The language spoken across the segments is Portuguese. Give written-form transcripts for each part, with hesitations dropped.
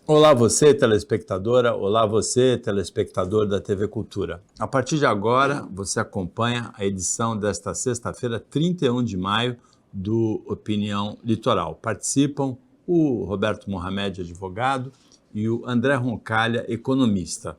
Olá você, telespectadora, olá você, telespectador da TV Cultura. A partir de agora, você acompanha a edição desta sexta-feira, 31 de maio, do Opinião Litoral. Participam o Roberto Mohamed, advogado, e o André Roncalha, economista.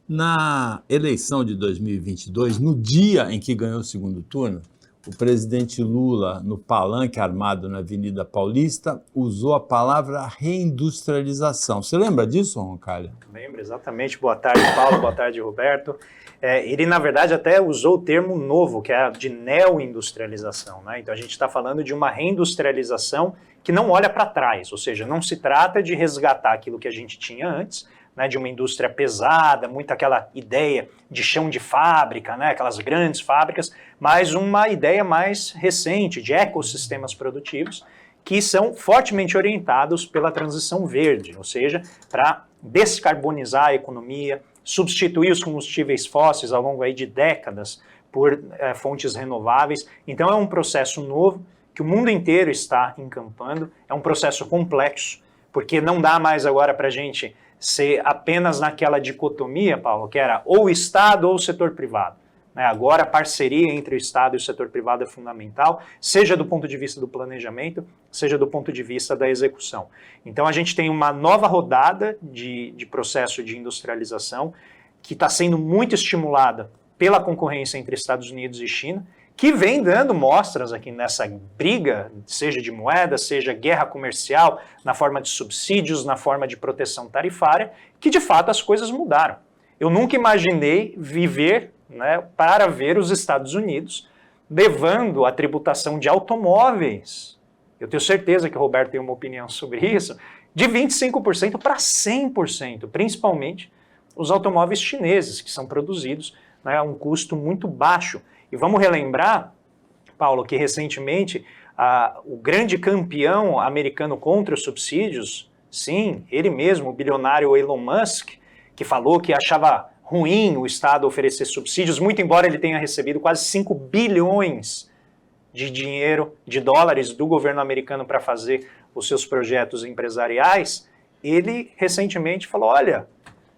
Na eleição de 2022, no dia em que ganhou o segundo turno, o presidente Lula, no palanque armado na Avenida Paulista, usou a palavra reindustrialização. Você lembra disso, Roncalha? Lembro, exatamente. Boa tarde, Paulo. Boa tarde, Roberto. Ele, na verdade, até usou o termo novo, que é de neoindustrialização, né? Então, a gente está falando de uma reindustrialização que não olha para trás, ou seja, não se trata de resgatar aquilo que a gente tinha antes, né, de uma indústria pesada, muito aquela ideia de chão de fábrica, né, aquelas grandes fábricas, mas uma ideia mais recente de ecossistemas produtivos que são fortemente orientados pela transição verde, ou seja, para descarbonizar a economia, substituir os combustíveis fósseis ao longo aí de décadas por fontes renováveis. Então é um processo novo que o mundo inteiro está encampando, é um processo complexo, porque não dá mais agora para a gente ser apenas naquela dicotomia, Paulo, que era ou o Estado ou o setor privado. Agora a parceria entre o Estado e o setor privado é fundamental, seja do ponto de vista do planejamento, seja do ponto de vista da execução. Então a gente tem uma nova rodada de processo de industrialização que está sendo muito estimulada pela concorrência entre Estados Unidos e China, que vem dando mostras aqui nessa briga, seja de moeda, seja guerra comercial, na forma de subsídios, na forma de proteção tarifária, que de fato as coisas mudaram. Eu nunca imaginei viver, né, para ver os Estados Unidos levando a tributação de automóveis, eu tenho certeza que o Roberto tem uma opinião sobre isso, de 25% para 100%, principalmente os automóveis chineses, que são produzidos, né, a um custo muito baixo. E vamos relembrar, Paulo, que recentemente o grande campeão americano contra os subsídios, sim, ele mesmo, o bilionário Elon Musk, que falou que achava ruim o Estado oferecer subsídios, muito embora ele tenha recebido quase 5 bilhões de dólares do governo americano para fazer os seus projetos empresariais, ele recentemente falou, olha,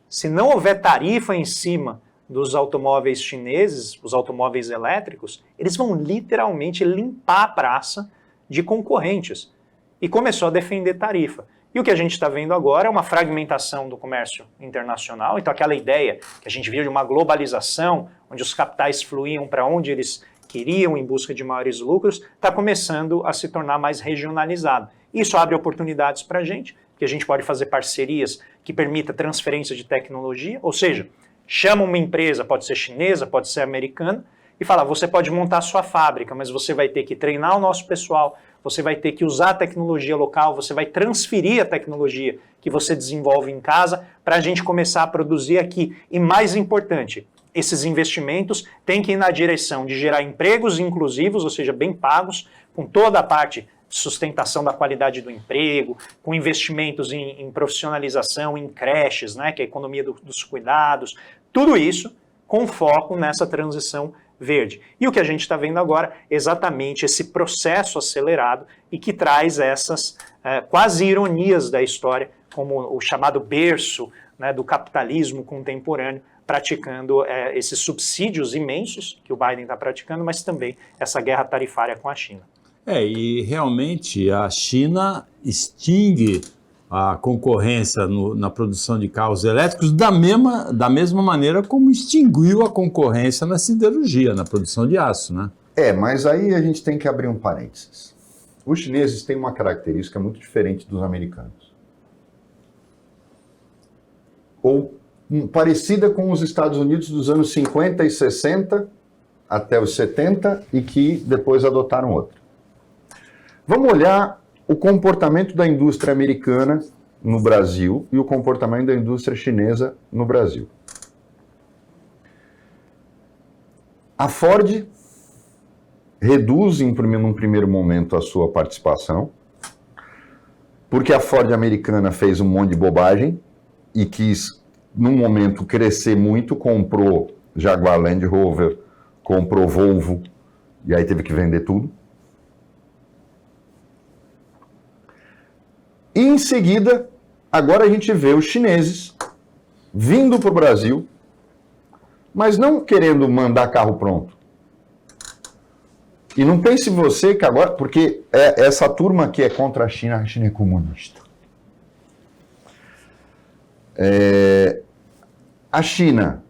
se não houver tarifa em cima dos automóveis chineses, os automóveis elétricos, eles vão literalmente limpar a praça de concorrentes. E começou a defender tarifa. E o que a gente está vendo agora é uma fragmentação do comércio internacional. Então aquela ideia que a gente viu de uma globalização, onde os capitais fluíam para onde eles queriam em busca de maiores lucros, está começando a se tornar mais regionalizado. Isso abre oportunidades para a gente, que a gente pode fazer parcerias que permita transferência de tecnologia, ou seja, chama uma empresa, pode ser chinesa, pode ser americana, e fala, você pode montar a sua fábrica, mas você vai ter que treinar o nosso pessoal, você vai ter que usar a tecnologia local, você vai transferir a tecnologia que você desenvolve em casa para a gente começar a produzir aqui. E mais importante, esses investimentos têm que ir na direção de gerar empregos inclusivos, ou seja, bem pagos, com toda a parte de sustentação da qualidade do emprego, com investimentos em profissionalização, em creches, né, que é a economia dos cuidados, tudo isso com foco nessa transição verde. E o que a gente está vendo agora é exatamente esse processo acelerado e que traz essas quase ironias da história, como o chamado berço, né, do capitalismo contemporâneo, praticando esses subsídios imensos que o Biden está praticando, mas também essa guerra tarifária com a China. E realmente a China extingue a concorrência na produção de carros elétricos da mesma maneira como extinguiu a concorrência na siderurgia, na produção de aço, né? Mas aí a gente tem que abrir um parênteses. Os chineses têm uma característica muito diferente dos americanos. Ou parecida com os Estados Unidos dos anos 50 e 60 até os 70 e que depois adotaram outra. Vamos olhar o comportamento da indústria americana no Brasil e o comportamento da indústria chinesa no Brasil. A Ford reduz num primeiro momento a sua participação, porque a Ford americana fez um monte de bobagem e quis, num momento, crescer muito, comprou Jaguar Land Rover, comprou Volvo, e aí teve que vender tudo. E em seguida, agora a gente vê os chineses vindo para o Brasil, mas não querendo mandar carro pronto. E não pense você que agora, porque essa turma que é contra a China é comunista. A China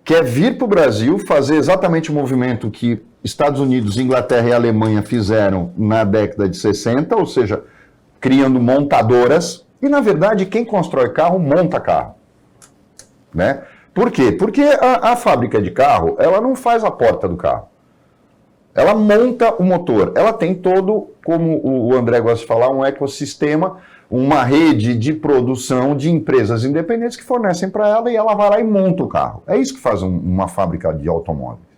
quer vir para o Brasil fazer exatamente o movimento que Estados Unidos, Inglaterra e Alemanha fizeram na década de 60, ou seja, criando montadoras. E, na verdade, quem constrói carro, monta carro. Né? Por quê? Porque a fábrica de carro, ela não faz a porta do carro. Ela monta o motor. Ela tem todo, como o André gosta de falar, um ecossistema, uma rede de produção de empresas independentes que fornecem para ela e ela vai lá e monta o carro. É isso que faz uma fábrica de automóveis.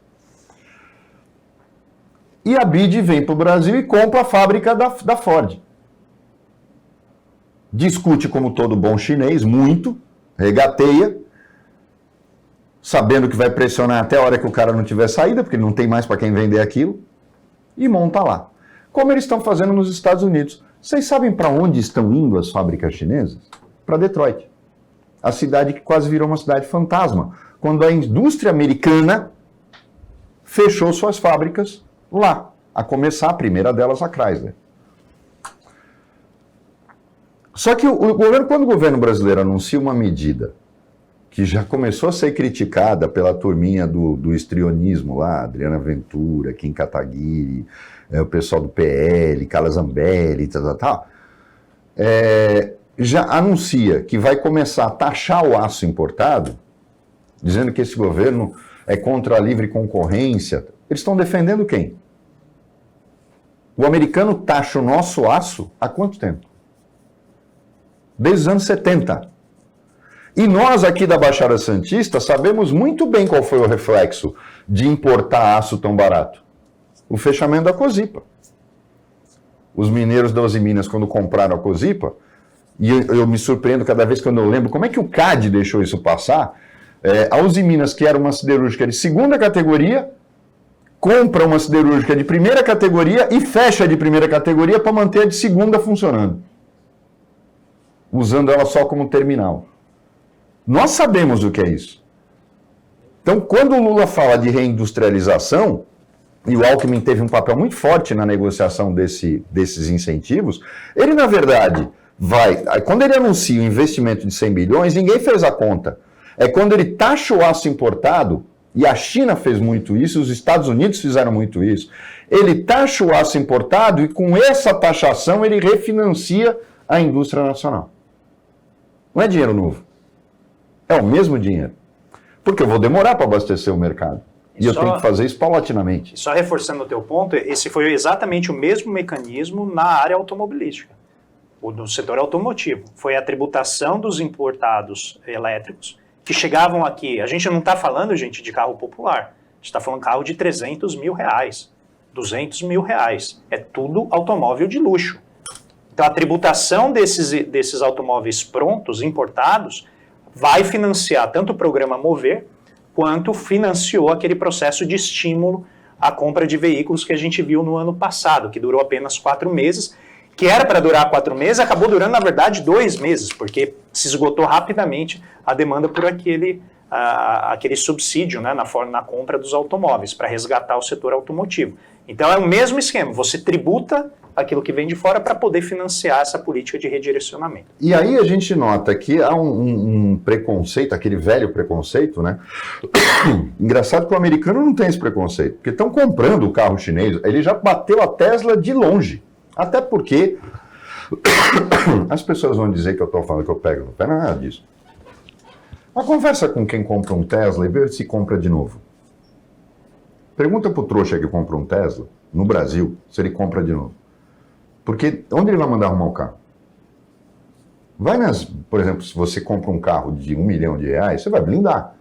E a BYD vem para o Brasil e compra a fábrica da Ford. Discute como todo bom chinês, muito, regateia, sabendo que vai pressionar até a hora que o cara não tiver saída, porque não tem mais para quem vender aquilo, e monta lá. Como eles estão fazendo nos Estados Unidos. Vocês sabem para onde estão indo as fábricas chinesas? Para Detroit. A cidade que quase virou uma cidade fantasma, quando a indústria americana fechou suas fábricas lá, a começar a primeira delas, a Chrysler. Só que quando o governo brasileiro anuncia uma medida que já começou a ser criticada pela turminha do histrionismo lá, Adriana Ventura, Kim Kataguiri, o pessoal do PL, Carla Zambelli, tal, já anuncia que vai começar a taxar o aço importado, dizendo que esse governo é contra a livre concorrência. Eles estão defendendo quem? O americano taxa o nosso aço há quanto tempo? Desde os anos 70. E nós aqui da Baixada Santista sabemos muito bem qual foi o reflexo de importar aço tão barato. O fechamento da Cosipa. Os mineiros da Uzi Minas, quando compraram a Cosipa, e eu me surpreendo cada vez que eu lembro como é que o CAD deixou isso passar, a Uzi Minas, que era uma siderúrgica de segunda categoria, compra uma siderúrgica de primeira categoria e fecha de primeira categoria para manter a de segunda funcionando, usando ela só como terminal. Nós sabemos o que é isso. Então, quando o Lula fala de reindustrialização, e o Alckmin teve um papel muito forte na negociação desses incentivos, ele, na verdade, quando ele anuncia o investimento de 100 bilhões, ninguém fez a conta. É quando ele taxa o aço importado, e a China fez muito isso, os Estados Unidos fizeram muito isso, ele taxa o aço importado e com essa taxação ele refinancia a indústria nacional. Não é dinheiro novo. É o mesmo dinheiro. Porque eu vou demorar para abastecer o mercado. E eu tenho que fazer isso paulatinamente. Só reforçando o teu ponto, esse foi exatamente o mesmo mecanismo na área automobilística, ou no setor automotivo. Foi a tributação dos importados elétricos que chegavam aqui. A gente não está falando, gente, de carro popular. A gente está falando de carro de 300 mil reais, 200 mil reais. É tudo automóvel de luxo. Então a tributação desses automóveis prontos, importados, vai financiar tanto o programa Mover, quanto financiou aquele processo de estímulo à compra de veículos que a gente viu no ano passado, que durou apenas 4 meses, que era para durar 4 meses, acabou durando, na verdade, 2 meses, porque se esgotou rapidamente a demanda por aquele subsídio, né, na compra dos automóveis, para resgatar o setor automotivo. Então é o mesmo esquema, você tributa aquilo que vem de fora para poder financiar essa política de redirecionamento. E aí a gente nota que há um preconceito, aquele velho preconceito, né? Engraçado que o americano não tem esse preconceito, porque estão comprando o carro chinês, ele já bateu a Tesla de longe. Até porque as pessoas vão dizer que eu estou falando que eu pego no pé, não é nada disso. Mas conversa com quem compra um Tesla e vê se compra de novo. Pergunta pro trouxa que compra um Tesla, no Brasil, se ele compra de novo. Porque onde ele vai mandar arrumar o carro? Vai por exemplo, se você compra um carro de R$1 milhão, você vai blindar.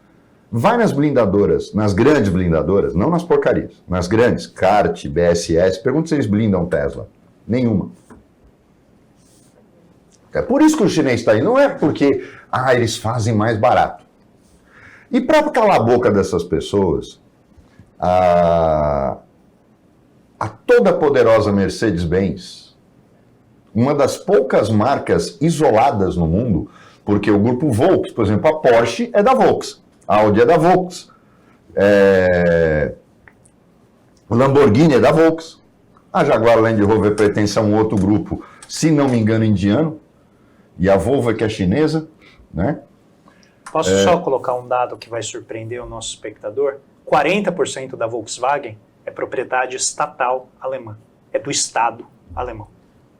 Vai nas blindadoras, nas grandes blindadoras, não nas porcarias, nas grandes, Kart, BSS, pergunta se eles blindam Tesla. Nenhuma. É por isso que o chinês está aí, não é porque eles fazem mais barato. E para calar a boca dessas pessoas, a toda poderosa Mercedes-Benz, uma das poucas marcas isoladas no mundo, porque o grupo Volks, por exemplo, a Porsche é da Volks, a Audi é da Volks, o Lamborghini é da Volks, a Jaguar Land Rover pertence a um outro grupo, se não me engano, indiano, e a Volvo que é chinesa, né? Posso só colocar um dado que vai surpreender o nosso espectador? 40% da Volkswagen é propriedade estatal alemã, é do Estado alemão.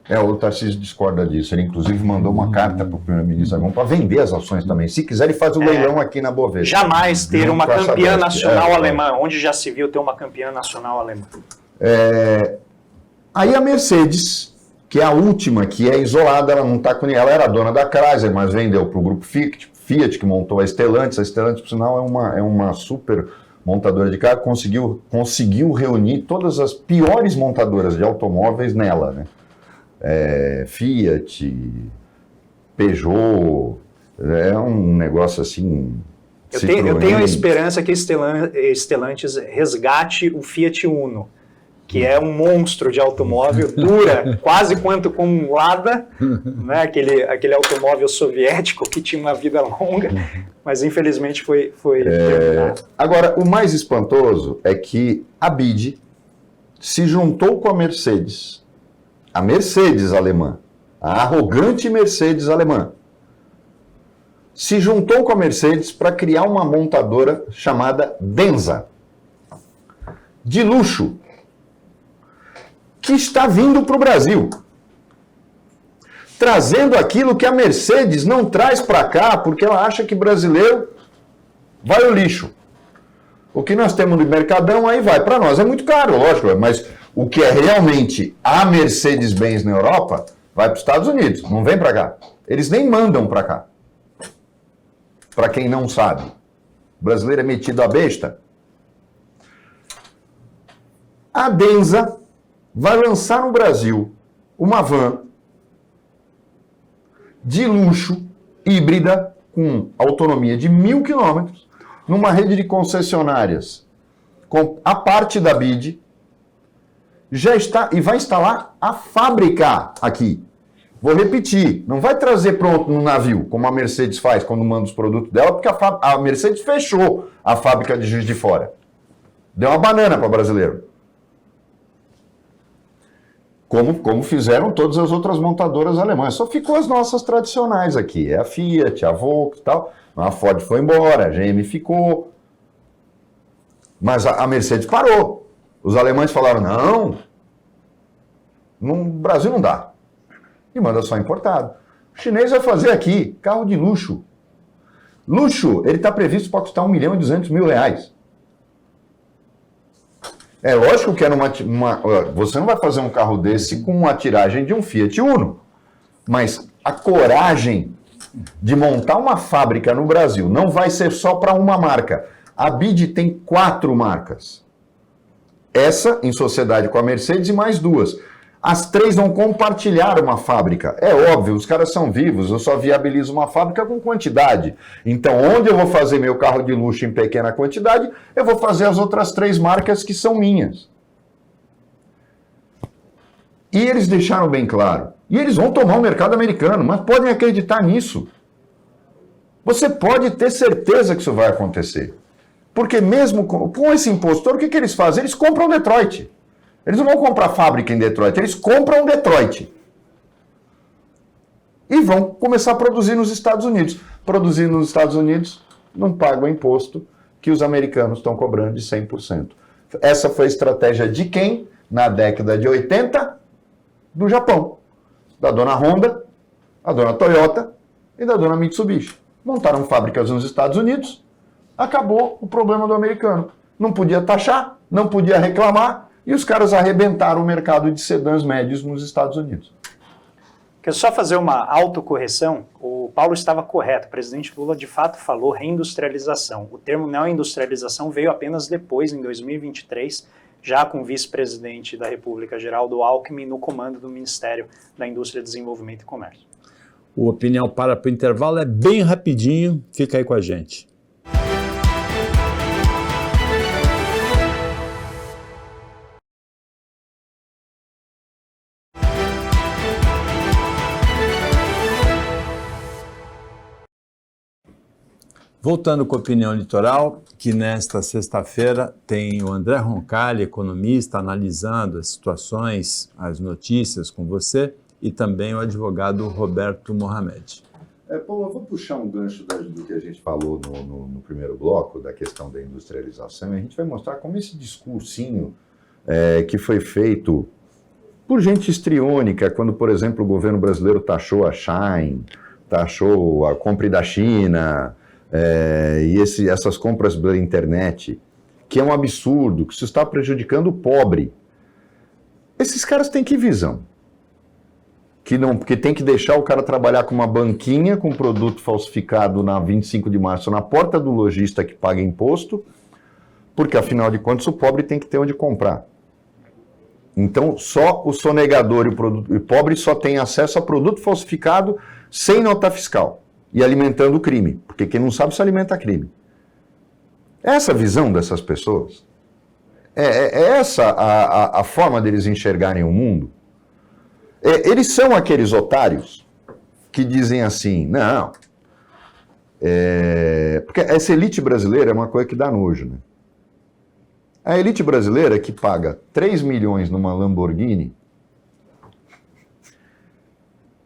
O Tarcísio discorda disso. Ele, inclusive, mandou uma carta para o primeiro-ministro alemão para vender as ações também. Se quiser, ele faz o leilão aqui na Bovespa. Jamais ter uma campeã nacional alemã. Onde já se viu ter uma campeã nacional alemã? Aí a Mercedes, que é a última, que é isolada, ela não está com ninguém. Ela era dona da Chrysler, mas vendeu para o grupo Fiat, que montou a Stellantis. A Stellantis, por sinal, é uma super montadora de carro. Conseguiu reunir todas as piores montadoras de automóveis nela, né? Fiat, Peugeot, é um negócio assim... Eu tenho a esperança que a Stellantis resgate o Fiat Uno, que é um monstro de automóvel, dura quase quanto com um Lada, né? aquele automóvel soviético que tinha uma vida longa, mas infelizmente foi terminado. Agora, o mais espantoso é que a BYD se juntou com a Mercedes alemã, a arrogante Mercedes alemã, se juntou com a Mercedes para criar uma montadora chamada Denza, de luxo, que está vindo para o Brasil, trazendo aquilo que a Mercedes não traz para cá, porque ela acha que brasileiro vai ao lixo. O que nós temos no Mercadão, aí vai. Para nós é muito caro, lógico, mas o que é realmente a Mercedes-Benz na Europa, vai para os Estados Unidos, não vem para cá. Eles nem mandam para cá. Para quem não sabe. O brasileiro é metido a besta. A Denza vai lançar no Brasil uma van de luxo, híbrida, com autonomia de 1.000 quilômetros, numa rede de concessionárias, com a parte da BYD, já está, e vai instalar a fábrica aqui. Vou repetir, não vai trazer pronto no navio, como a Mercedes faz quando manda os produtos dela, porque a Mercedes fechou a fábrica de Juiz de Fora. Deu uma banana para brasileiro. Como fizeram todas as outras montadoras alemãs. Só ficou as nossas tradicionais aqui. É a Fiat, a Volkswagen e tal. A Ford foi embora, a GM ficou. Mas a Mercedes parou. Os alemães falaram, não, no Brasil não dá. E manda só importado. O chinês vai fazer aqui carro de luxo. Luxo, ele está previsto para custar R$1.200.000. É lógico que você não vai fazer um carro desse com uma tiragem de um Fiat Uno. Mas a coragem de montar uma fábrica no Brasil não vai ser só para uma marca. A BYD tem 4 marcas. Essa, em sociedade com a Mercedes, e mais 2. As 3 vão compartilhar uma fábrica. É óbvio, os caras são vivos, eu só viabilizo uma fábrica com quantidade. Então, onde eu vou fazer meu carro de luxo em pequena quantidade, eu vou fazer as outras 3 marcas que são minhas. E eles deixaram bem claro. E eles vão tomar o mercado americano, mas podem acreditar nisso. Você pode ter certeza que isso vai acontecer. Porque mesmo com esse impostor, o que eles fazem? Eles compram Detroit. Eles não vão comprar fábrica em Detroit, eles compram Detroit. E vão começar a produzir nos Estados Unidos. Produzir nos Estados Unidos, não paga o imposto que os americanos estão cobrando de 100%. Essa foi a estratégia de quem, na década de 80, do Japão. Da dona Honda, a dona Toyota e da dona Mitsubishi. Montaram fábricas nos Estados Unidos, acabou o problema do americano. Não podia taxar, não podia reclamar, e os caras arrebentaram o mercado de sedãs médios nos Estados Unidos. Quero só fazer uma autocorreção. O Paulo estava correto. O presidente Lula, de fato, falou reindustrialização. O termo neoindustrialização veio apenas depois, em 2023, já com o vice-presidente da República, Geraldo Alckmin, no comando do Ministério da Indústria, Desenvolvimento e Comércio. O Opinião para o intervalo é bem rapidinho. Fica aí com a gente. Voltando com a opinião litoral, que nesta sexta-feira tem o André Roncalli, economista, analisando as situações, as notícias com você, e também o advogado Roberto Mohamed. Paulo, eu vou puxar um gancho do que a gente falou no primeiro bloco, da questão da industrialização, e a gente vai mostrar como esse discursinho que foi feito por gente histriônica, quando, por exemplo, o governo brasileiro taxou a Shine, taxou a compra da China, e essas compras pela internet, que é um absurdo, que isso está prejudicando o pobre. Esses caras têm que visão. Porque tem que deixar o cara trabalhar com uma banquinha, com produto falsificado na 25 de março, na porta do lojista que paga imposto, porque, afinal de contas, o pobre tem que ter onde comprar. Então, só o sonegador e o pobre só tem acesso a produto falsificado sem nota fiscal e alimentando o crime, porque quem não sabe se alimenta crime. Essa visão dessas pessoas, essa a forma deles enxergarem o mundo. Eles são aqueles otários que dizem assim, não, porque essa elite brasileira é uma coisa que dá nojo, né? A elite brasileira que paga 3 milhões numa Lamborghini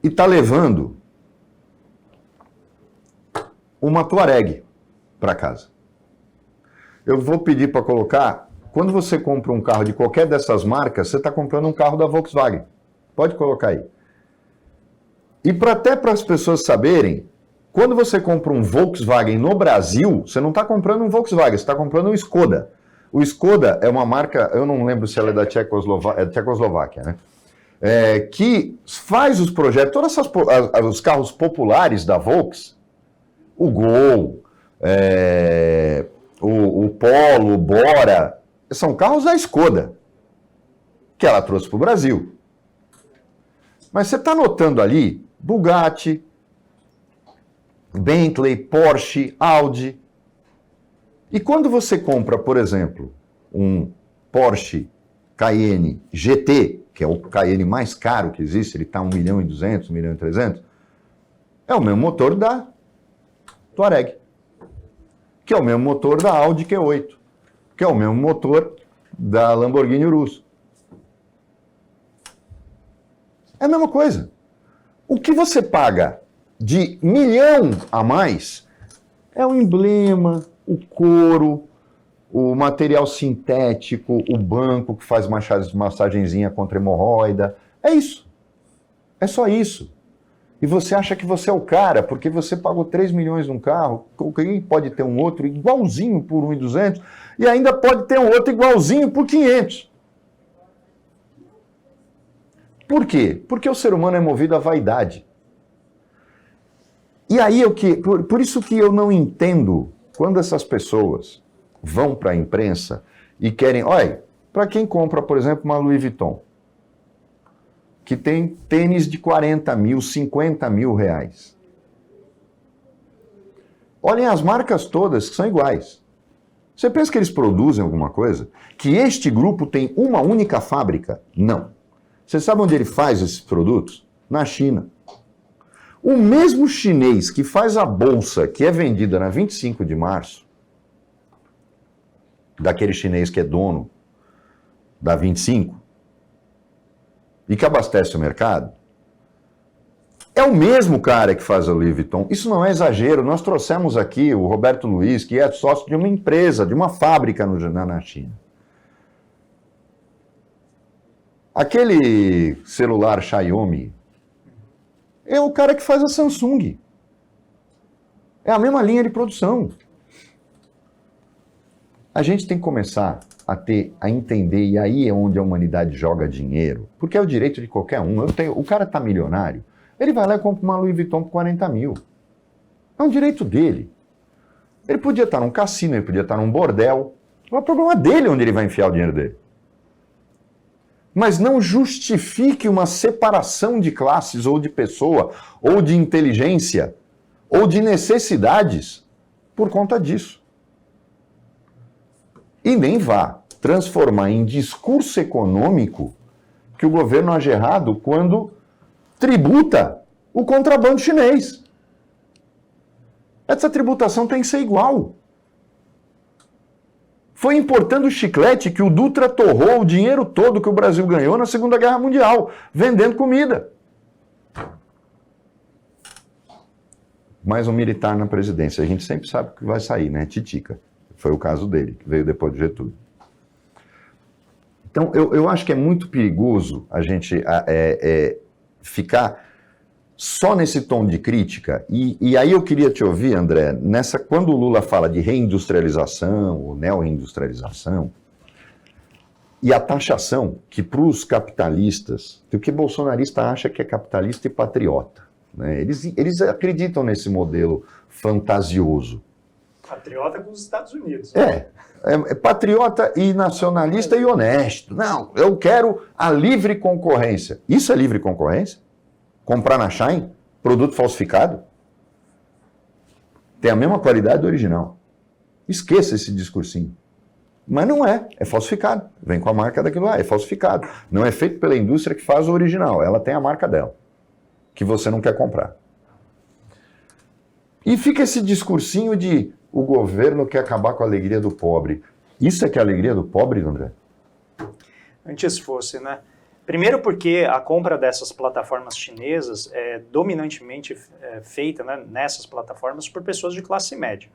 e está levando uma Touareg para casa. Eu vou pedir para colocar, quando você compra um carro de qualquer dessas marcas, você está comprando um carro da Volkswagen. Pode colocar aí. E até para as pessoas saberem, quando você compra um Volkswagen no Brasil, você não está comprando um Volkswagen, você está comprando um Skoda. O Skoda é uma marca, eu não lembro se ela é da Tchecoslováquia, né? Que faz os projetos, todos os carros populares da Volks, o Gol, o Polo, o Bora, são carros da Skoda, que ela trouxe para o Brasil. Mas você está notando ali Bugatti, Bentley, Porsche, Audi. E quando você compra, por exemplo, um Porsche Cayenne GT, que é o Cayenne mais caro que existe, ele está 1.200.000, 1.300.000, é o mesmo motor da Touareg, que é o mesmo motor da Audi Q8, que é o mesmo motor da Lamborghini Urus. É a mesma coisa. O que você paga de 1 milhão a mais é o emblema, o couro, o material sintético, o banco que faz massagenzinha contra hemorroida. É isso. É só isso. E você acha que você é o cara, porque você pagou 3 milhões num carro, alguém pode ter um outro igualzinho por 1.200 e ainda pode ter um outro igualzinho por 500. Por quê? Porque o ser humano é movido à vaidade. E aí, por isso que eu não entendo quando essas pessoas vão para a imprensa e querem... Olha, para quem compra, por exemplo, uma Louis Vuitton, que tem tênis de 40 mil, 50 mil reais. Olhem as marcas todas que são iguais. Você pensa que eles produzem alguma coisa? Que este grupo tem uma única fábrica? Não. Você sabe onde ele faz esses produtos? Na China. O mesmo chinês que faz a bolsa que é vendida na 25 de março, daquele chinês que é dono da 25, e que abastece o mercado, é o mesmo cara que faz a Louis Vuitton. Isso não é exagero. Nós trouxemos aqui o Roberto Luiz, que é sócio de uma empresa, de uma fábrica na China. Aquele celular Xiaomi é o cara que faz a Samsung. É a mesma linha de produção. A gente tem que começar a entender, e aí é onde a humanidade joga dinheiro, porque é o direito de qualquer um. O cara tá milionário, ele vai lá e compra uma Louis Vuitton por 40 mil. É um direito dele. Ele podia estar num cassino, ele podia estar num bordel. É o problema dele onde ele vai enfiar o dinheiro dele. Mas não justifique uma separação de classes, ou de pessoa, ou de inteligência, ou de necessidades por conta disso. E nem vá transformar em discurso econômico que o governo age errado quando tributa o contrabando chinês. Essa tributação tem que ser igual. Foi importando o chiclete que o Dutra torrou o dinheiro todo que o Brasil ganhou na Segunda Guerra Mundial, vendendo comida. Mais um militar na presidência. A gente sempre sabe que vai sair, né? Titica. Foi o caso dele, que veio depois do Getúlio. Então, eu acho que é muito perigoso a gente ficar só nesse tom de crítica. E aí eu queria te ouvir, André, quando o Lula fala de reindustrialização, ou neo-reindustrialização, e a taxação, que para os capitalistas, porque bolsonarista acha que é capitalista e patriota, né? Eles acreditam nesse modelo fantasioso. Patriota com os Estados Unidos. É patriota e nacionalista e honesto. Não, eu quero a livre concorrência. Isso é livre concorrência? Comprar na Shine, produto falsificado? Tem a mesma qualidade do original. Esqueça esse discursinho. Mas não é falsificado. Vem com a marca daquilo lá, é falsificado. Não é feito pela indústria que faz o original, ela tem a marca dela, que você não quer comprar. E fica esse discursinho de o governo quer acabar com a alegria do pobre. Isso é que é a alegria do pobre, André? Antes fosse, né? Primeiro porque a compra dessas plataformas chinesas é dominantemente feita, né, nessas plataformas por pessoas de classe média.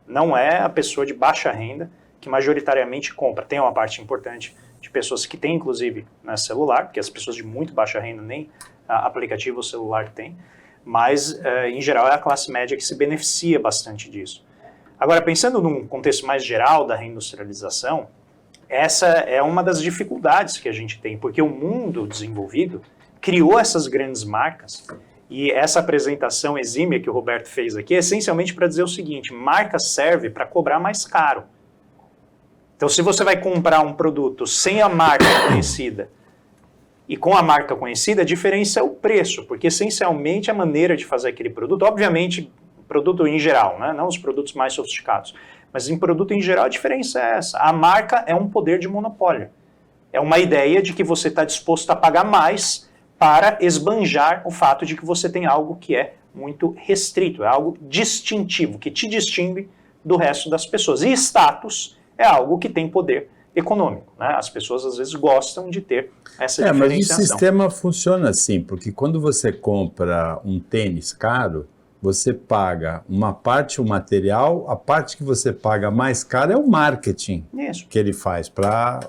Não é a pessoa de baixa renda que majoritariamente compra. Tem uma parte importante de pessoas que têm, inclusive, né, celular, porque as pessoas de muito baixa renda nem aplicativo celular têm, mas, em geral, é a classe média que se beneficia bastante disso. Agora, pensando num contexto mais geral da reindustrialização, essa é uma das dificuldades que a gente tem, porque o mundo desenvolvido criou essas grandes marcas, e essa apresentação exímia que o Roberto fez aqui é essencialmente para dizer o seguinte: marca serve para cobrar mais caro. Então, se você vai comprar um produto sem a marca conhecida e com a marca conhecida, a diferença é o preço, porque essencialmente a maneira de fazer aquele produto, obviamente, produto em geral, né? Não os produtos mais sofisticados, mas em produto em geral a diferença é essa. A marca é um poder de monopólio. É uma ideia de que você está disposto a pagar mais para esbanjar o fato de que você tem algo que é muito restrito, é algo distintivo, que te distingue do resto das pessoas. E status é algo que tem poder econômico, né? As pessoas às vezes gostam de ter essa diferenciação. Mas o sistema funciona assim, porque quando você compra um tênis caro, você paga uma parte o material, a parte que você paga mais cara é o marketing que ele faz para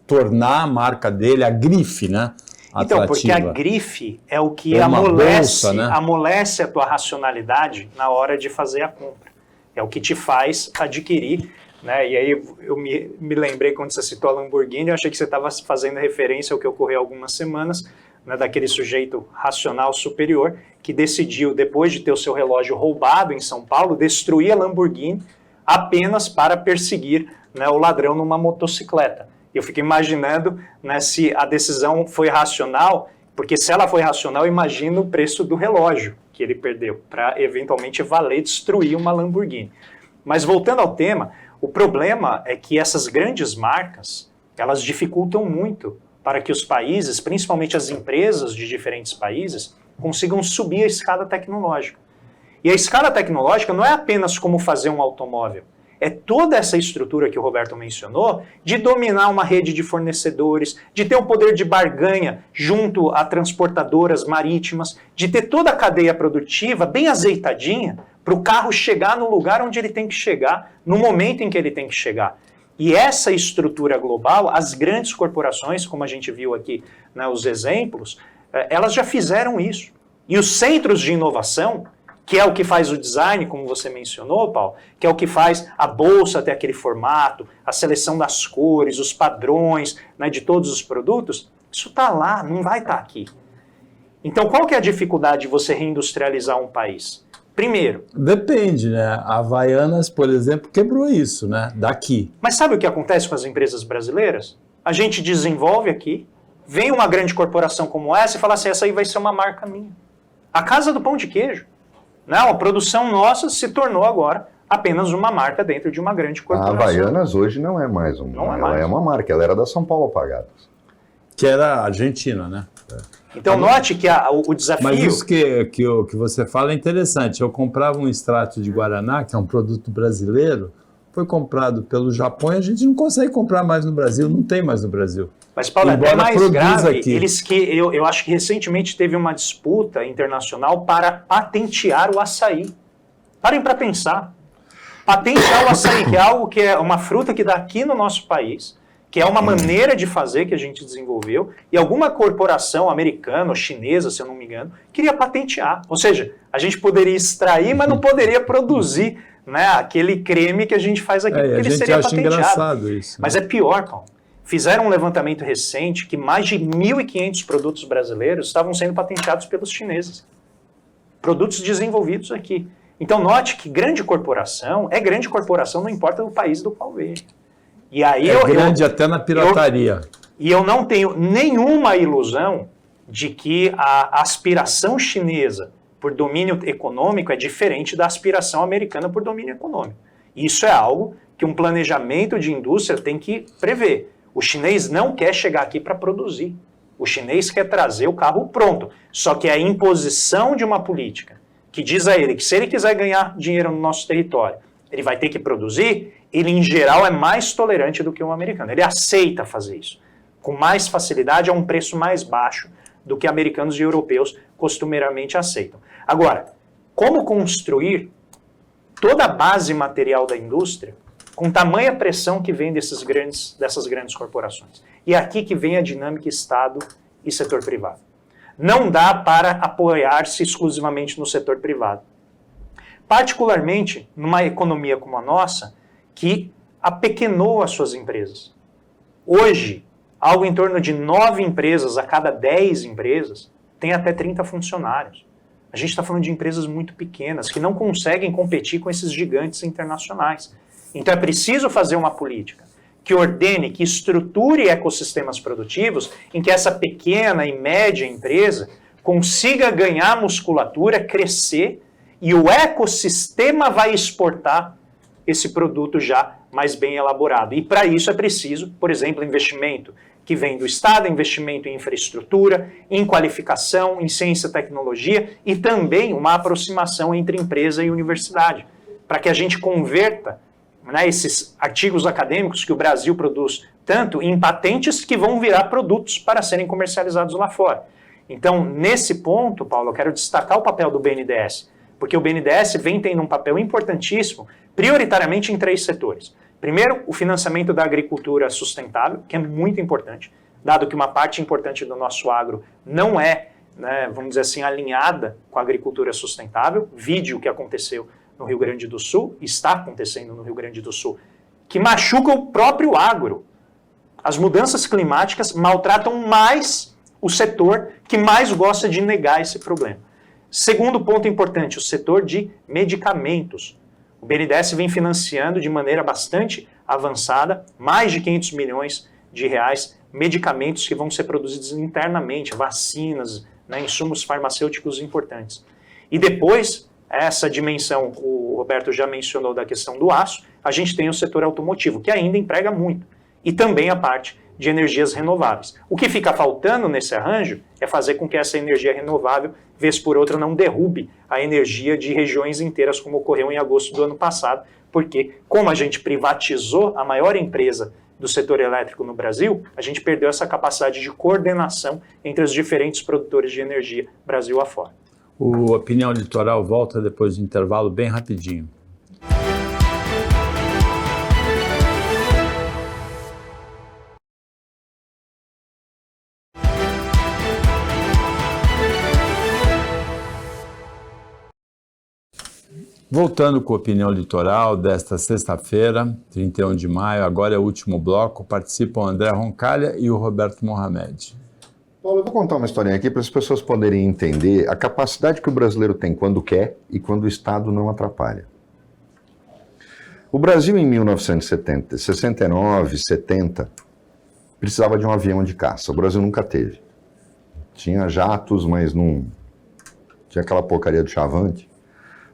tornar a marca dele, a grife, né, atrativa. Então, porque a grife é o que amolece a tua racionalidade na hora de fazer a compra. É o que te faz adquirir, né? E aí eu me lembrei quando você citou a Lamborghini, eu achei que você estava fazendo referência ao que ocorreu há algumas semanas, né, daquele sujeito racional superior que decidiu, depois de ter o seu relógio roubado em São Paulo, destruir a Lamborghini apenas para perseguir, né, o ladrão numa motocicleta. Eu fico imaginando, né, se a decisão foi racional, porque se ela foi racional, imagina o preço do relógio que ele perdeu para eventualmente valer destruir uma Lamborghini. Mas voltando ao tema, o problema é que essas grandes marcas, elas dificultam muito para que os países, principalmente as empresas de diferentes países, consigam subir a escada tecnológica. E a escada tecnológica não é apenas como fazer um automóvel, é toda essa estrutura que o Roberto mencionou de dominar uma rede de fornecedores, de ter um poder de barganha junto a transportadoras marítimas, de ter toda a cadeia produtiva bem azeitadinha para o carro chegar no lugar onde ele tem que chegar, no momento em que ele tem que chegar. E essa estrutura global, as grandes corporações, como a gente viu aqui, né, os exemplos, elas já fizeram isso. E os centros de inovação, que é o que faz o design, como você mencionou, Paulo, que é o que faz a bolsa ter aquele formato, a seleção das cores, os padrões, né, de todos os produtos, isso está lá, não vai estar aqui. Então, qual que é a dificuldade de você reindustrializar um país? Primeiro... Depende, né? A Havaianas, por exemplo, quebrou isso, né? Daqui. Mas sabe o que acontece com as empresas brasileiras? A gente desenvolve aqui, vem uma grande corporação como essa e fala assim, essa aí vai ser uma marca minha. A Casa do Pão de Queijo. Não, a produção nossa se tornou agora apenas uma marca dentro de uma grande corporação. A Havaianas hoje não é mais uma. Ela é uma marca, ela era da São Paulo Pagados. Que era a Argentina, né? Então, note que o desafio... Mas isso que você fala é interessante. Eu comprava um extrato de Guaraná, que é um produto brasileiro, foi comprado pelo Japão e a gente não consegue comprar mais no Brasil, não tem mais no Brasil. Mas, Paulo, Embora é até mais grave, aqui. Eu acho que recentemente teve uma disputa internacional para patentear o açaí. Parem para pensar. Patentear o açaí, que é algo que é uma fruta que dá aqui no nosso país, que é uma maneira de fazer que a gente desenvolveu, e alguma corporação americana ou chinesa, se eu não me engano, queria patentear. Ou seja, a gente poderia extrair, mas não poderia produzir, né, aquele creme que a gente faz aqui, porque ele seria patenteado. Engraçado isso, né? Mas é pior, Paulo. Fizeram um levantamento recente que mais de 1.500 produtos brasileiros estavam sendo patenteados pelos chineses. Produtos desenvolvidos aqui. Então, note que grande corporação não importa do país do qual veio. E aí grande até na pirataria. E eu não tenho nenhuma ilusão de que a aspiração chinesa por domínio econômico é diferente da aspiração americana por domínio econômico. Isso é algo que um planejamento de indústria tem que prever. O chinês não quer chegar aqui para produzir. O chinês quer trazer o carro pronto. Só que a imposição de uma política que diz a ele que se ele quiser ganhar dinheiro no nosso território, ele vai ter que produzir, ele em geral é mais tolerante do que o americano. Ele aceita fazer isso. Com mais facilidade, a um preço mais baixo do que americanos e europeus costumeiramente aceitam. Agora, como construir toda a base material da indústria com tamanha pressão que vem dessas grandes corporações? E é aqui que vem a dinâmica Estado e setor privado. Não dá para apoiar-se exclusivamente no setor privado. Particularmente numa economia como a nossa, que apequenou as suas empresas. Hoje, algo em torno de 9 empresas a cada 10 empresas tem até 30 funcionários. A gente está falando de empresas muito pequenas, que não conseguem competir com esses gigantes internacionais. Então é preciso fazer uma política que ordene, que estruture ecossistemas produtivos em que essa pequena e média empresa consiga ganhar musculatura, crescer, e o ecossistema vai exportar esse produto já mais bem elaborado. E para isso é preciso, por exemplo, investimento que vem do Estado, investimento em infraestrutura, em qualificação, em ciência e tecnologia, e também uma aproximação entre empresa e universidade, para que a gente converta, né, esses artigos acadêmicos que o Brasil produz tanto em patentes que vão virar produtos para serem comercializados lá fora. Então, nesse ponto, Paulo, eu quero destacar o papel do BNDES, porque o BNDES vem tendo um papel importantíssimo, prioritariamente em 3 setores. Primeiro, o financiamento da agricultura sustentável, que é muito importante, dado que uma parte importante do nosso agro não é, né, vamos dizer assim, alinhada com a agricultura sustentável. Vide o que aconteceu no Rio Grande do Sul, está acontecendo no Rio Grande do Sul, que machuca o próprio agro. As mudanças climáticas maltratam mais o setor que mais gosta de negar esse problema. Segundo ponto importante, o setor de medicamentos. O BNDES vem financiando de maneira bastante avançada, mais de 500 milhões de reais, medicamentos que vão ser produzidos internamente, vacinas, né, insumos farmacêuticos importantes. E depois, essa dimensão, o Roberto já mencionou da questão do aço, a gente tem o setor automotivo, que ainda emprega muito, e também a parte de energias renováveis. O que fica faltando nesse arranjo é fazer com que essa energia renovável, vez por outra, não derrube a energia de regiões inteiras, como ocorreu em agosto do ano passado, porque, como a gente privatizou a maior empresa do setor elétrico no Brasil, a gente perdeu essa capacidade de coordenação entre os diferentes produtores de energia Brasil afora. O Opinião Litoral volta depois do intervalo bem rapidinho. Voltando com a Opinião Litoral desta sexta-feira, 31 de maio, agora é o último bloco, participam o André Roncalha e o Roberto Mohamed. Paulo, eu vou contar uma historinha aqui para as pessoas poderem entender a capacidade que o brasileiro tem quando quer e quando o Estado não atrapalha. O Brasil em 1970, 69, 70, precisava de um avião de caça. O Brasil nunca teve. Tinha jatos, mas não tinha aquela porcaria do Chavante.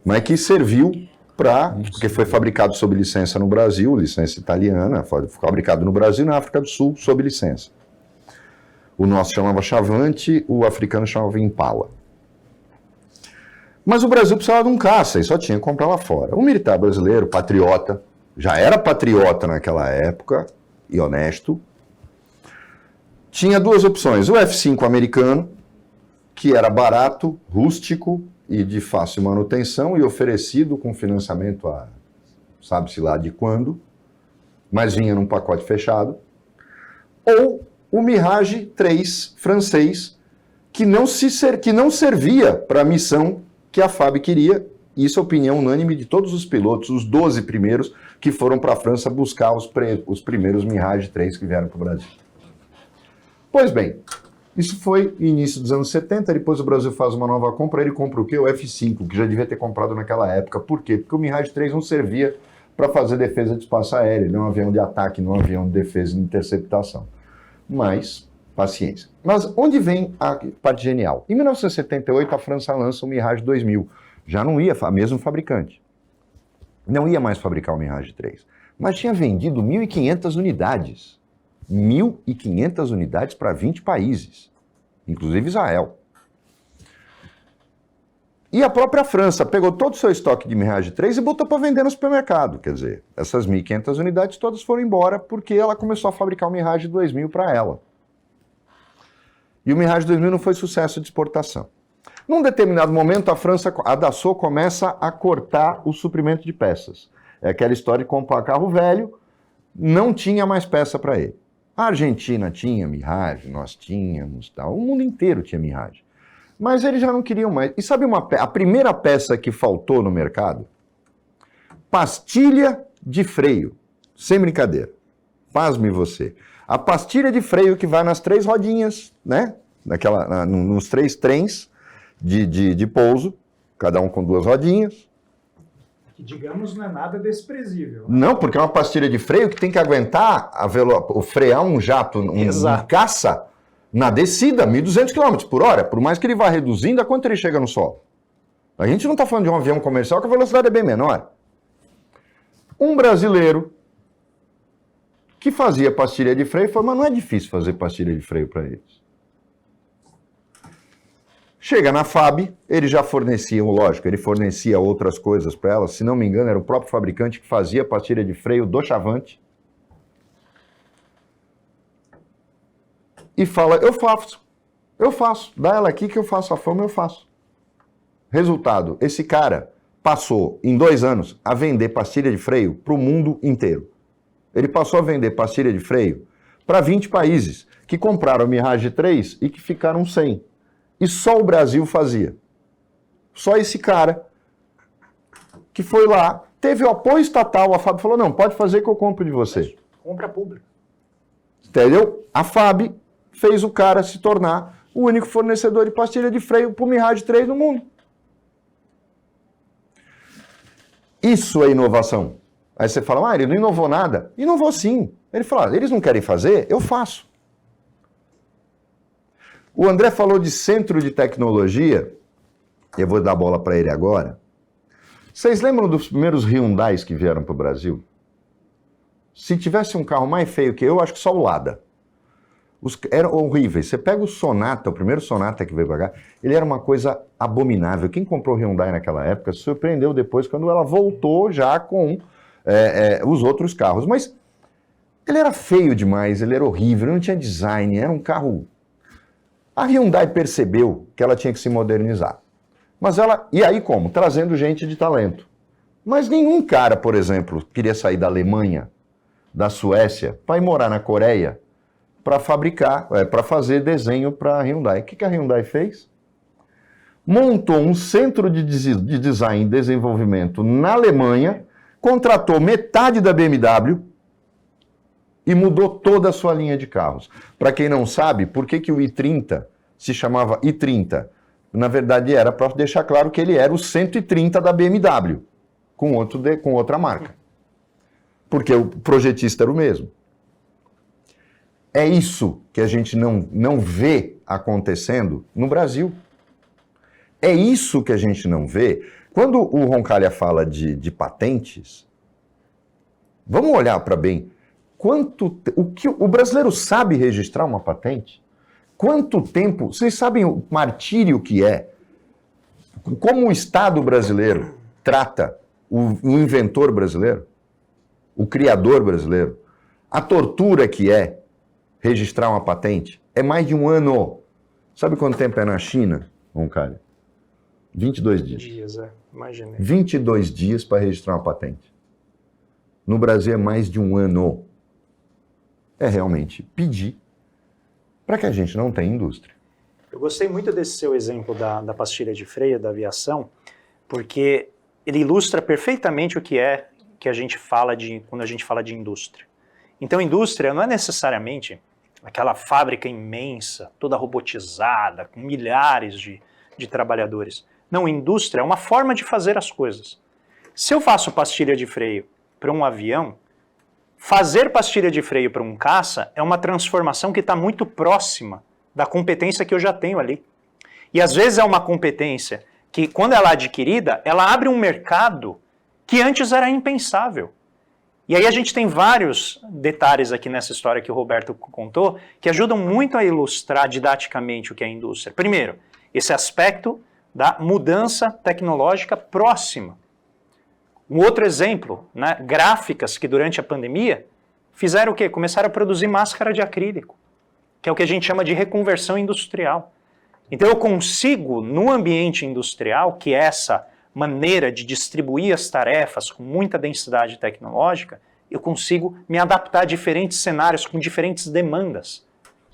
Mas que serviu porque foi fabricado sob licença no Brasil, licença italiana, foi fabricado no Brasil e na África do Sul sob licença. O nosso chamava Chavante, o africano chamava Impala. Mas o Brasil precisava de um caça e só tinha que comprar lá fora. O militar brasileiro, patriota, já era patriota naquela época, e honesto, tinha duas opções. O F-5 americano, que era barato, rústico e de fácil manutenção e oferecido com financiamento a sabe-se lá de quando, mas vinha num pacote fechado. Ou o Mirage 3 francês, que não servia para a missão que a FAB queria. Isso é opinião unânime de todos os pilotos, os 12 primeiros que foram para a França buscar os primeiros Mirage 3 que vieram para o Brasil. Pois bem, isso foi início dos anos 70, depois o Brasil faz uma nova compra, ele compra o quê? O F-5, que já devia ter comprado naquela época. Por quê? Porque o Mirage 3 não servia para fazer defesa de espaço aéreo, ele é um avião de ataque, não é um avião de defesa e de interceptação. Mas, paciência. Mas onde vem a parte genial? Em 1978, a França lança o Mirage 2000. Já não ia, mesmo fabricante. Não ia mais fabricar o Mirage 3. Mas tinha vendido 1.500 unidades. 1.500 unidades para 20 países, inclusive Israel. E a própria França pegou todo o seu estoque de Mirage 3 e botou para vender no supermercado. Quer dizer, essas 1.500 unidades todas foram embora porque ela começou a fabricar o Mirage 2000 para ela. E o Mirage 2000 não foi sucesso de exportação. Num determinado momento, a Dassault começa a cortar o suprimento de peças. É aquela história de comprar carro velho, não tinha mais peça para ele. A Argentina tinha Mirage, nós tínhamos, tal. O mundo inteiro tinha Mirage. Mas eles já não queriam mais. E sabe a primeira peça que faltou no mercado? Pastilha de freio. Sem brincadeira. Pasme você. A pastilha de freio que vai nas 3 rodinhas, né? Nos 3 trens de pouso, cada um com 2 rodinhas. Que, digamos, não é nada desprezível. Não, porque é uma pastilha de freio que tem que aguentar frear um jato, um caça, na descida, 1.200 km por hora. Por mais que ele vá reduzindo, a quanto ele chega no solo? A gente não está falando de um avião comercial que a velocidade é bem menor. Um brasileiro que fazia pastilha de freio falou, mas não é difícil fazer pastilha de freio para eles. Chega na FAB, eles já forneciam, lógico, ele fornecia outras coisas para ela, se não me engano, era o próprio fabricante que fazia a pastilha de freio do Chavante. E fala, eu faço, dá ela aqui que eu faço a forma, eu faço. Resultado, esse cara passou, em 2 anos, a vender pastilha de freio para o mundo inteiro. Ele passou a vender pastilha de freio para 20 países, que compraram o Mirage 3 e que ficaram sem. E só o Brasil fazia. Só esse cara que foi lá, teve o apoio estatal, a FAB falou, não, pode fazer que eu compro de você. Compra pública. Entendeu? A FAB fez o cara se tornar o único fornecedor de pastilha de freio para o Mirage 3 no mundo. Isso é inovação. Aí você fala, ele não inovou nada. Inovou sim. Ele fala, eles não querem fazer? Eu faço. O André falou de centro de tecnologia, eu vou dar a bola para ele agora. Vocês lembram dos primeiros Hyundais que vieram para o Brasil? Se tivesse um carro mais feio que eu, acho que só o Lada. Eram horríveis. Você pega o Sonata, o primeiro Sonata que veio para cá, ele era uma coisa abominável. Quem comprou o Hyundai naquela época se surpreendeu depois quando ela voltou já com os outros carros. Mas ele era feio demais, ele era horrível, não tinha design, era um carro... A Hyundai percebeu que ela tinha que se modernizar. Mas e aí como? Trazendo gente de talento. Mas nenhum cara, por exemplo, queria sair da Alemanha, da Suécia, para ir morar na Coreia, para fabricar, para fazer desenho para a Hyundai. O que a Hyundai fez? Montou um centro de design e desenvolvimento na Alemanha, contratou metade da BMW e mudou toda a sua linha de carros. Para quem não sabe, por que o i30 se chamava i30? Na verdade, era para deixar claro que ele era o 130 da BMW, com outra marca. Porque o projetista era o mesmo. É isso que a gente não vê acontecendo no Brasil. É isso que a gente não vê. Quando o Roncalha fala de patentes, vamos olhar para bem. O brasileiro sabe registrar uma patente? Quanto tempo... Vocês sabem o martírio que é? Como o Estado brasileiro trata o inventor brasileiro? O criador brasileiro? A tortura que é registrar uma patente? É mais de um ano. Sabe quanto tempo é na China, Roncalho? 22 dias. Imaginei. 22 dias para registrar uma patente. No Brasil é mais de um ano. É realmente pedir para que a gente não tenha indústria. Eu gostei muito desse seu exemplo da pastilha de freio da aviação, porque ele ilustra perfeitamente o que é que a gente fala quando a gente fala de indústria. Então, indústria não é necessariamente aquela fábrica imensa, toda robotizada, com milhares de trabalhadores. Não, indústria é uma forma de fazer as coisas. Se eu faço pastilha de freio para um avião, fazer pastilha de freio para um caça é uma transformação que está muito próxima da competência que eu já tenho ali. E às vezes é uma competência que, quando ela é adquirida, ela abre um mercado que antes era impensável. E aí a gente tem vários detalhes aqui nessa história que o Roberto contou, que ajudam muito a ilustrar didaticamente o que é a indústria. Primeiro, esse aspecto da mudança tecnológica próxima. Um outro exemplo, né, gráficas que durante a pandemia fizeram o quê? Começaram a produzir máscara de acrílico, que é o que a gente chama de reconversão industrial. Então eu consigo, no ambiente industrial, que é essa maneira de distribuir as tarefas com muita densidade tecnológica, eu consigo me adaptar a diferentes cenários com diferentes demandas,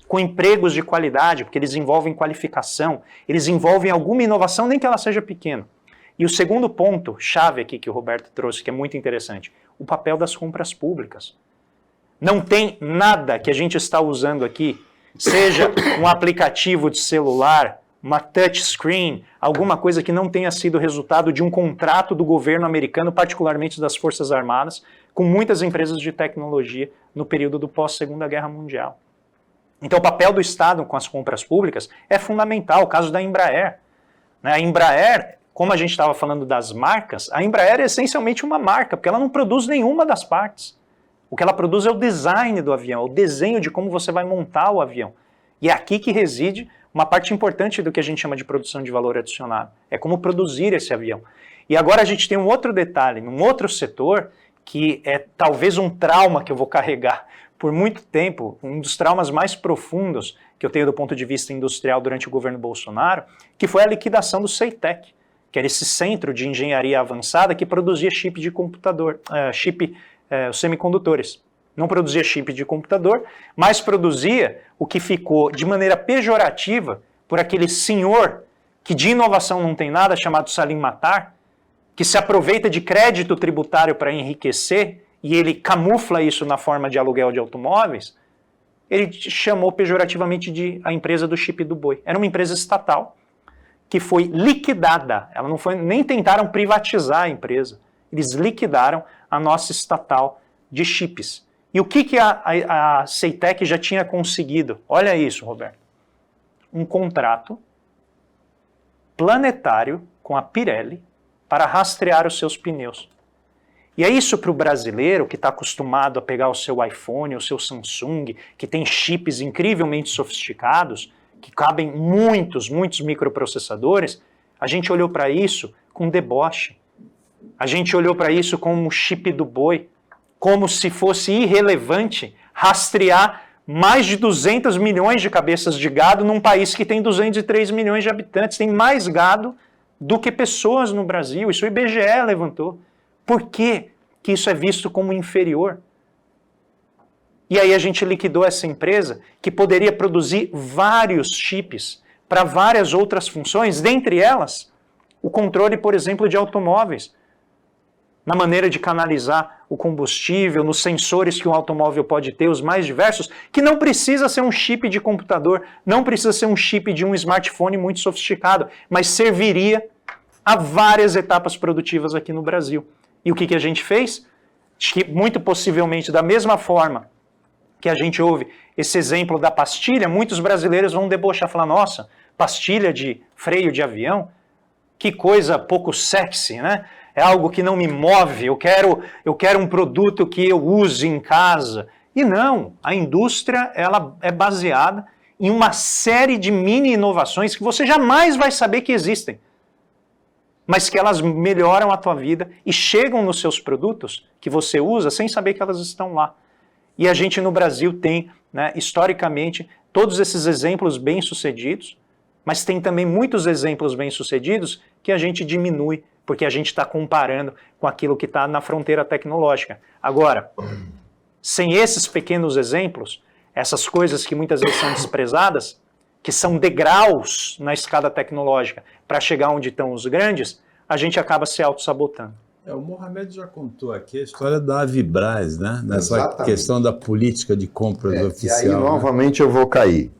com empregos de qualidade, porque eles envolvem qualificação, eles envolvem alguma inovação, nem que ela seja pequena. E o segundo ponto, chave aqui que o Roberto trouxe, que é muito interessante, o papel das compras públicas. Não tem nada que a gente está usando aqui, seja um aplicativo de celular, uma touchscreen, alguma coisa que não tenha sido resultado de um contrato do governo americano, particularmente das Forças Armadas, com muitas empresas de tecnologia no período do pós-Segunda Guerra Mundial. Então o papel do Estado com as compras públicas é fundamental, o caso da Embraer. A Embraer, como a gente estava falando das marcas, a Embraer é essencialmente uma marca, porque ela não produz nenhuma das partes. O que ela produz é o design do avião, o desenho de como você vai montar o avião. E é aqui que reside uma parte importante do que a gente chama de produção de valor adicionado. É como produzir esse avião. E agora a gente tem um outro detalhe, num outro setor, que é talvez um trauma que eu vou carregar por muito tempo, um dos traumas mais profundos que eu tenho do ponto de vista industrial durante o governo Bolsonaro, que foi a liquidação do CEITEC, que era esse centro de engenharia avançada que produzia chip de computador, os semicondutores. Não produzia chip de computador, mas produzia o que ficou de maneira pejorativa por aquele senhor que de inovação não tem nada, chamado Salim Matar, que se aproveita de crédito tributário para enriquecer e ele camufla isso na forma de aluguel de automóveis. Ele chamou pejorativamente de a empresa do chip do boi. Era uma empresa estatal que foi liquidada. Ela não foi, nem tentaram privatizar a empresa. Eles liquidaram a nossa estatal de chips. E o que a CEITEC já tinha conseguido? Olha isso, Roberto. Um contrato planetário com a Pirelli para rastrear os seus pneus. E é isso para o brasileiro que está acostumado a pegar o seu iPhone, o seu Samsung, que tem chips incrivelmente sofisticados, que cabem muitos microprocessadores, a gente olhou para isso com deboche. A gente olhou para isso como o chip do boi, como se fosse irrelevante rastrear mais de 200 milhões de cabeças de gado num país que tem 203 milhões de habitantes. Tem mais gado do que pessoas no Brasil. Isso o IBGE levantou. Por que isso é visto como inferior? E aí a gente liquidou essa empresa que poderia produzir vários chips para várias outras funções, dentre elas o controle, por exemplo, de automóveis. Na maneira de canalizar o combustível, nos sensores que um automóvel pode ter, os mais diversos, que não precisa ser um chip de computador, não precisa ser um chip de um smartphone muito sofisticado, mas serviria a várias etapas produtivas aqui no Brasil. E o que a gente fez? Acho que muito possivelmente da mesma forma que a gente ouve esse exemplo da pastilha, muitos brasileiros vão debochar, falar, nossa, pastilha de freio de avião, que coisa pouco sexy, né? É algo que não me move, eu quero um produto que eu use em casa. E não, a indústria ela é baseada em uma série de mini inovações que você jamais vai saber que existem, mas que elas melhoram a tua vida e chegam nos seus produtos que você usa sem saber que elas estão lá. E a gente no Brasil tem, né, historicamente, todos esses exemplos bem-sucedidos, mas tem também muitos exemplos bem-sucedidos que a gente diminui, porque a gente está comparando com aquilo que está na fronteira tecnológica. Agora, sem esses pequenos exemplos, essas coisas que muitas vezes são desprezadas, que são degraus na escada tecnológica para chegar onde estão os grandes, a gente acaba se auto-sabotando. O Mohamed já contou aqui a história da Avibraz, né? Nessa Exatamente. questão da política de compras oficial. E aí, né? novamente, eu vou cair.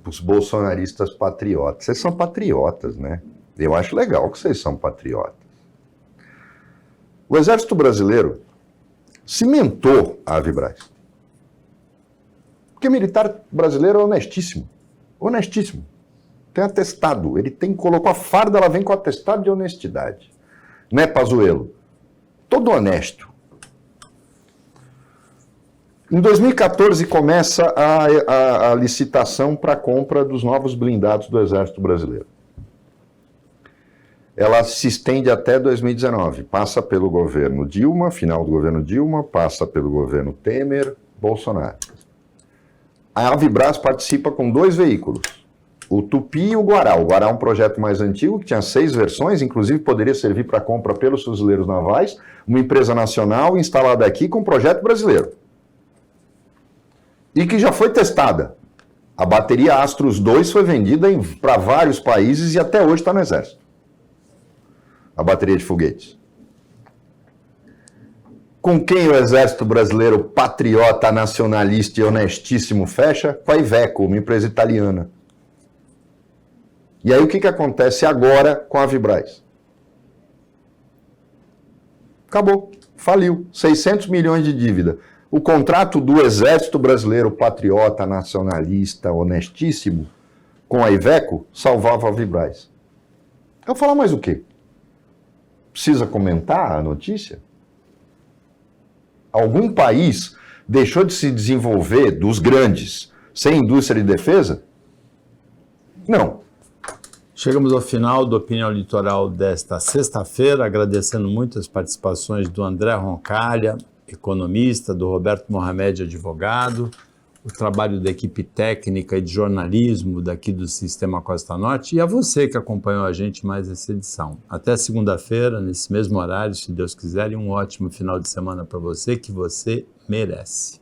Os bolsonaristas patriotas. Vocês são patriotas, né? Eu acho legal que vocês são patriotas. O Exército Brasileiro cimentou a Avibraz. Porque o militar brasileiro é honestíssimo. Honestíssimo. Tem atestado. Ele colocou a farda, ela vem com atestado de honestidade. Né, Pazuello? Todo honesto. Em 2014 começa a licitação para a compra dos novos blindados do Exército Brasileiro. Ela se estende até 2019. Passa pelo governo Dilma, final do governo Dilma, passa pelo governo Temer, Bolsonaro. A Avibraz participa com 2 veículos, o Tupi e o Guará. O Guará é um projeto mais antigo, que tinha 6 versões, inclusive poderia servir para compra pelos fuzileiros navais, uma empresa nacional instalada aqui com um projeto brasileiro. E que já foi testada. A bateria Astros 2 foi vendida para vários países e até hoje está no Exército. A bateria de foguetes. Com quem o Exército Brasileiro, patriota, nacionalista e honestíssimo, fecha? Com a Iveco, uma empresa italiana. E aí o que acontece agora com a Avibraz? Acabou, faliu, 600 milhões de dívida. O contrato do Exército Brasileiro, patriota, nacionalista, honestíssimo, com a Iveco, salvava a Avibraz. Eu vou falar mais o quê? Precisa comentar a notícia? Algum país deixou de se desenvolver dos grandes sem indústria de defesa? Não. Chegamos ao final do Opinião Litoral desta sexta-feira, agradecendo muito as participações do André Roncalha, economista, do Roberto Mohamed, advogado, o trabalho da equipe técnica e de jornalismo daqui do Sistema Costa Norte e a você que acompanhou a gente mais essa edição. Até segunda-feira, nesse mesmo horário, se Deus quiser, e um ótimo final de semana para você, que você merece.